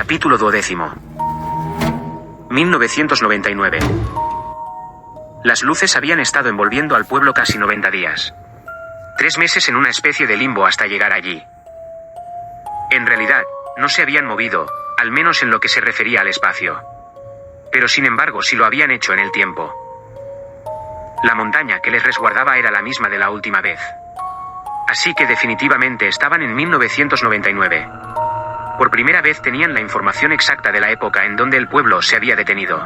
Capítulo 12. 1999. Las luces habían estado envolviendo al pueblo casi 90 días. 3 meses en una especie de limbo hasta llegar allí. En realidad, no se habían movido, al menos en lo que se refería al espacio. Pero sin embargo sí lo habían hecho en el tiempo. La montaña que les resguardaba era la misma de la última vez. Así que definitivamente estaban en 1999. Por primera vez tenían la información exacta de la época en donde el pueblo se había detenido.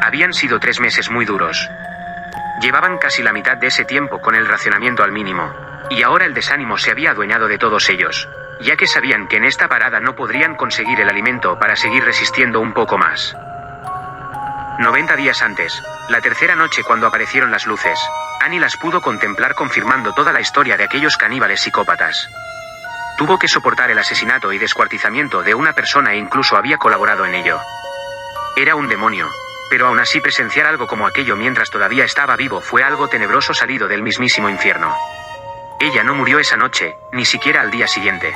Habían sido 3 meses muy duros. Llevaban casi la mitad de ese tiempo con el racionamiento al mínimo, y ahora el desánimo se había adueñado de todos ellos, ya que sabían que en esta parada no podrían conseguir el alimento para seguir resistiendo un poco más. 90 días antes, la tercera noche cuando aparecieron las luces, Annie las pudo contemplar confirmando toda la historia de aquellos caníbales psicópatas. Tuvo que soportar el asesinato y descuartizamiento de una persona e incluso había colaborado en ello. Era un demonio, pero aún así presenciar algo como aquello mientras todavía estaba vivo fue algo tenebroso salido del mismísimo infierno. Ella no murió esa noche, ni siquiera al día siguiente.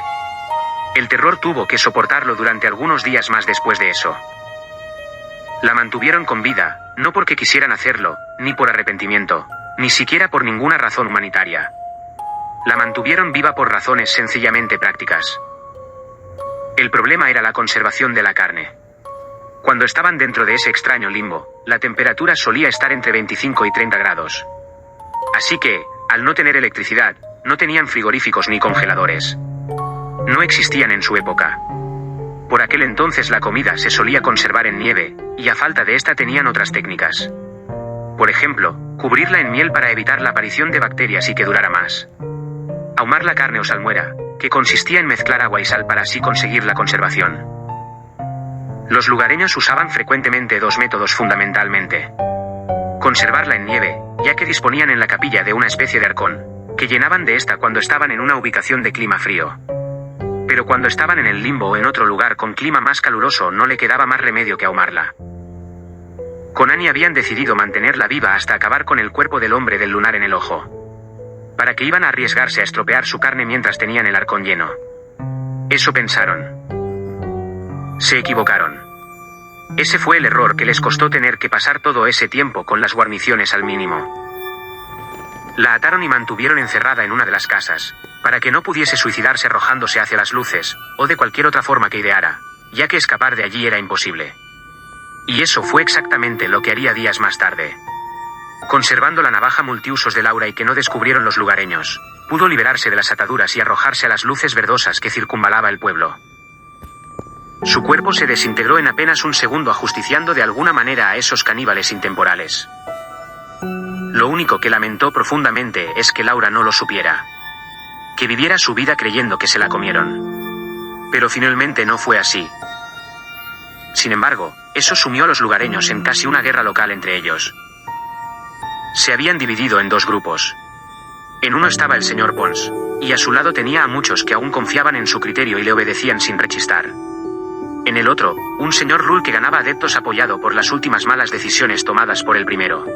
El terror tuvo que soportarlo durante algunos días más después de eso. La mantuvieron con vida, no porque quisieran hacerlo, ni por arrepentimiento, ni siquiera por ninguna razón humanitaria. La mantuvieron viva por razones sencillamente prácticas. El problema era la conservación de la carne. Cuando estaban dentro de ese extraño limbo, la temperatura solía estar entre 25 y 30 grados. Así que, al no tener electricidad, no tenían frigoríficos ni congeladores. No existían en su época. Por aquel entonces la comida se solía conservar en nieve, y a falta de esta tenían otras técnicas. Por ejemplo, cubrirla en miel para evitar la aparición de bacterias y que durara más. Ahumar la carne o salmuera, que consistía en mezclar agua y sal para así conseguir la conservación. Los lugareños usaban frecuentemente 2 métodos fundamentalmente. Conservarla en nieve, ya que disponían en la capilla de una especie de arcón, que llenaban de esta cuando estaban en una ubicación de clima frío. Pero cuando estaban en el limbo o en otro lugar con clima más caluroso no le quedaba más remedio que ahumarla. Con Annie habían decidido mantenerla viva hasta acabar con el cuerpo del hombre del lunar en el ojo. ¿Para qué iban a arriesgarse a estropear su carne mientras tenían el arcón lleno? Eso pensaron. Se equivocaron. Ese fue el error que les costó tener que pasar todo ese tiempo con las guarniciones al mínimo. La ataron y mantuvieron encerrada en una de las casas, para que no pudiese suicidarse arrojándose hacia las luces, o de cualquier otra forma que ideara, ya que escapar de allí era imposible. Y eso fue exactamente lo que haría días más tarde. Conservando la navaja multiusos de Laura y que no descubrieron los lugareños, pudo liberarse de las ataduras y arrojarse a las luces verdosas que circunvalaba el pueblo. Su cuerpo se desintegró en apenas un segundo ajusticiando de alguna manera a esos caníbales intemporales. Lo único que lamentó profundamente es que Laura no lo supiera. Que viviera su vida creyendo que se la comieron. Pero finalmente no fue así. Sin embargo, eso sumió a los lugareños en casi una guerra local entre ellos. Se habían dividido en 2 grupos. En uno estaba el señor Pons, y a su lado tenía a muchos que aún confiaban en su criterio y le obedecían sin rechistar. En el otro, un señor Rull que ganaba adeptos apoyado por las últimas malas decisiones tomadas por el primero.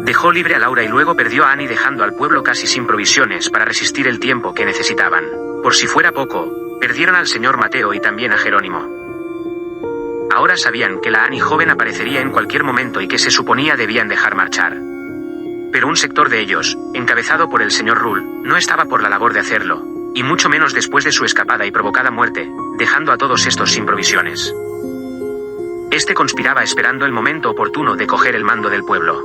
Dejó libre a Laura y luego perdió a Annie dejando al pueblo casi sin provisiones para resistir el tiempo que necesitaban. Por si fuera poco, perdieron al señor Mateo y también a Jerónimo. Ahora sabían que la Annie joven aparecería en cualquier momento y que se suponía debían dejar marchar. Pero un sector de ellos, encabezado por el señor Rull, no estaba por la labor de hacerlo, y mucho menos después de su escapada y provocada muerte, dejando a todos estos sin provisiones. Este conspiraba esperando el momento oportuno de coger el mando del pueblo.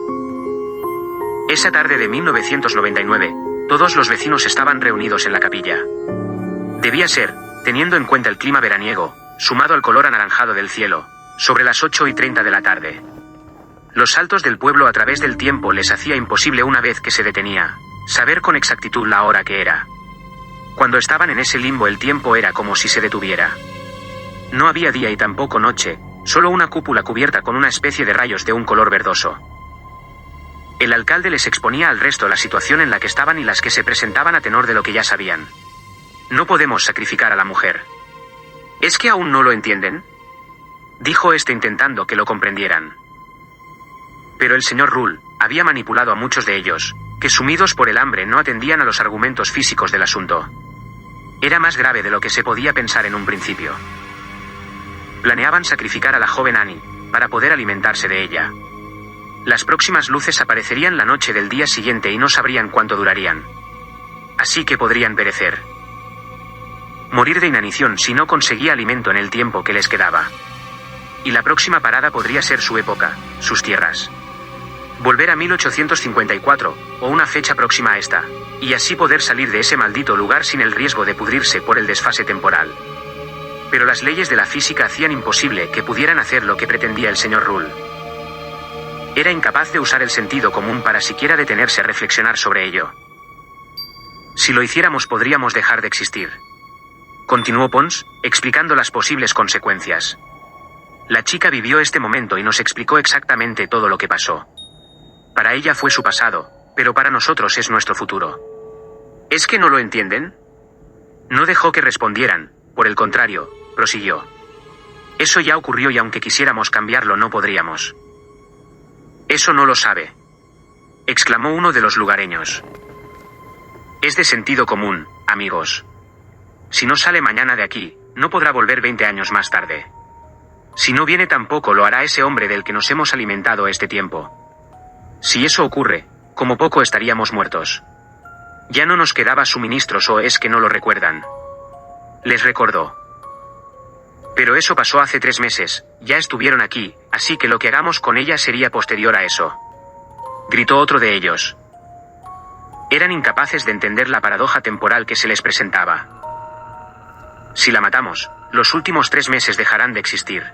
Esa tarde de 1999, todos los vecinos estaban reunidos en la capilla. Debía ser, teniendo en cuenta el clima veraniego, sumado al color anaranjado del cielo, sobre las 8:30 de la tarde. Los saltos del pueblo a través del tiempo les hacía imposible una vez que se detenía, saber con exactitud la hora que era. Cuando estaban en ese limbo el tiempo era como si se detuviera. No había día y tampoco noche, solo una cúpula cubierta con una especie de rayos de un color verdoso. El alcalde les exponía al resto la situación en la que estaban y las que se presentaban a tenor de lo que ya sabían. No podemos sacrificar a la mujer. ¿Es que aún no lo entienden?, dijo este intentando que lo comprendieran. Pero el señor Rull había manipulado a muchos de ellos, que sumidos por el hambre no atendían a los argumentos físicos del asunto. Era más grave de lo que se podía pensar en un principio. Planeaban sacrificar a la joven Annie, para poder alimentarse de ella. Las próximas luces aparecerían la noche del día siguiente y no sabrían cuánto durarían. Así que podrían perecer. Morir de inanición si no conseguía alimento en el tiempo que les quedaba. Y la próxima parada podría ser su época, sus tierras. Volver a 1854, o una fecha próxima a esta, y así poder salir de ese maldito lugar sin el riesgo de pudrirse por el desfase temporal. Pero las leyes de la física hacían imposible que pudieran hacer lo que pretendía el señor Ruhl. Era incapaz de usar el sentido común para siquiera detenerse a reflexionar sobre ello. Si lo hiciéramos podríamos dejar de existir. Continuó Pons, explicando las posibles consecuencias. La chica vivió este momento y nos explicó exactamente todo lo que pasó. Para ella fue su pasado, pero para nosotros es nuestro futuro. ¿Es que no lo entienden? No dejó que respondieran, por el contrario, prosiguió. Eso ya ocurrió y aunque quisiéramos cambiarlo no podríamos. Eso no lo sabe, exclamó uno de los lugareños. Es de sentido común, amigos. Si no sale mañana de aquí, no podrá volver 20 años más tarde. Si no viene tampoco lo hará ese hombre del que nos hemos alimentado este tiempo. Si eso ocurre, como poco estaríamos muertos. Ya no nos quedaba suministros o es que no lo recuerdan. Les recordó. Pero eso pasó hace 3 meses, ya estuvieron aquí, así que lo que hagamos con ella sería posterior a eso. Gritó otro de ellos. Eran incapaces de entender la paradoja temporal que se les presentaba. Si la matamos, los últimos 3 meses dejarán de existir.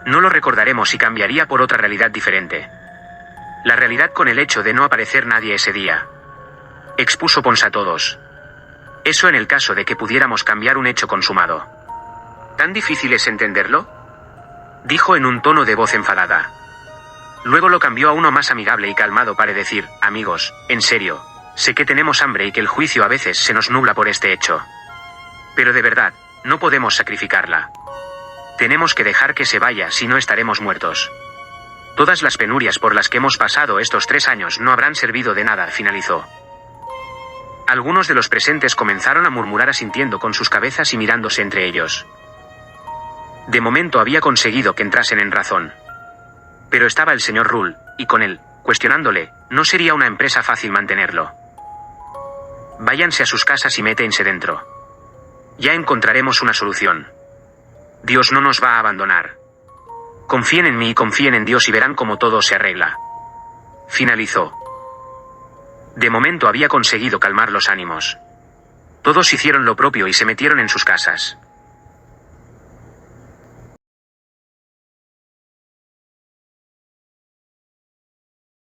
No lo recordaremos y cambiaría por otra realidad diferente. La realidad con el hecho de no aparecer nadie ese día. Expuso Pons a todos. Eso en el caso de que pudiéramos cambiar un hecho consumado. ¿Tan difícil es entenderlo? Dijo en un tono de voz enfadada. Luego lo cambió a uno más amigable y calmado para decir, amigos, en serio, sé que tenemos hambre y que el juicio a veces se nos nubla por este hecho. Pero de verdad, no podemos sacrificarla. Tenemos que dejar que se vaya si no estaremos muertos. Todas las penurias por las que hemos pasado estos 3 años no habrán servido de nada, finalizó. Algunos de los presentes comenzaron a murmurar asintiendo con sus cabezas y mirándose entre ellos. De momento había conseguido que entrasen en razón. Pero estaba el señor Ruhl, y con él, cuestionándole, no sería una empresa fácil mantenerlo. Váyanse a sus casas y métense dentro. Ya encontraremos una solución. Dios no nos va a abandonar. Confíen en mí y confíen en Dios y verán cómo todo se arregla. Finalizó. De momento había conseguido calmar los ánimos. Todos hicieron lo propio y se metieron en sus casas.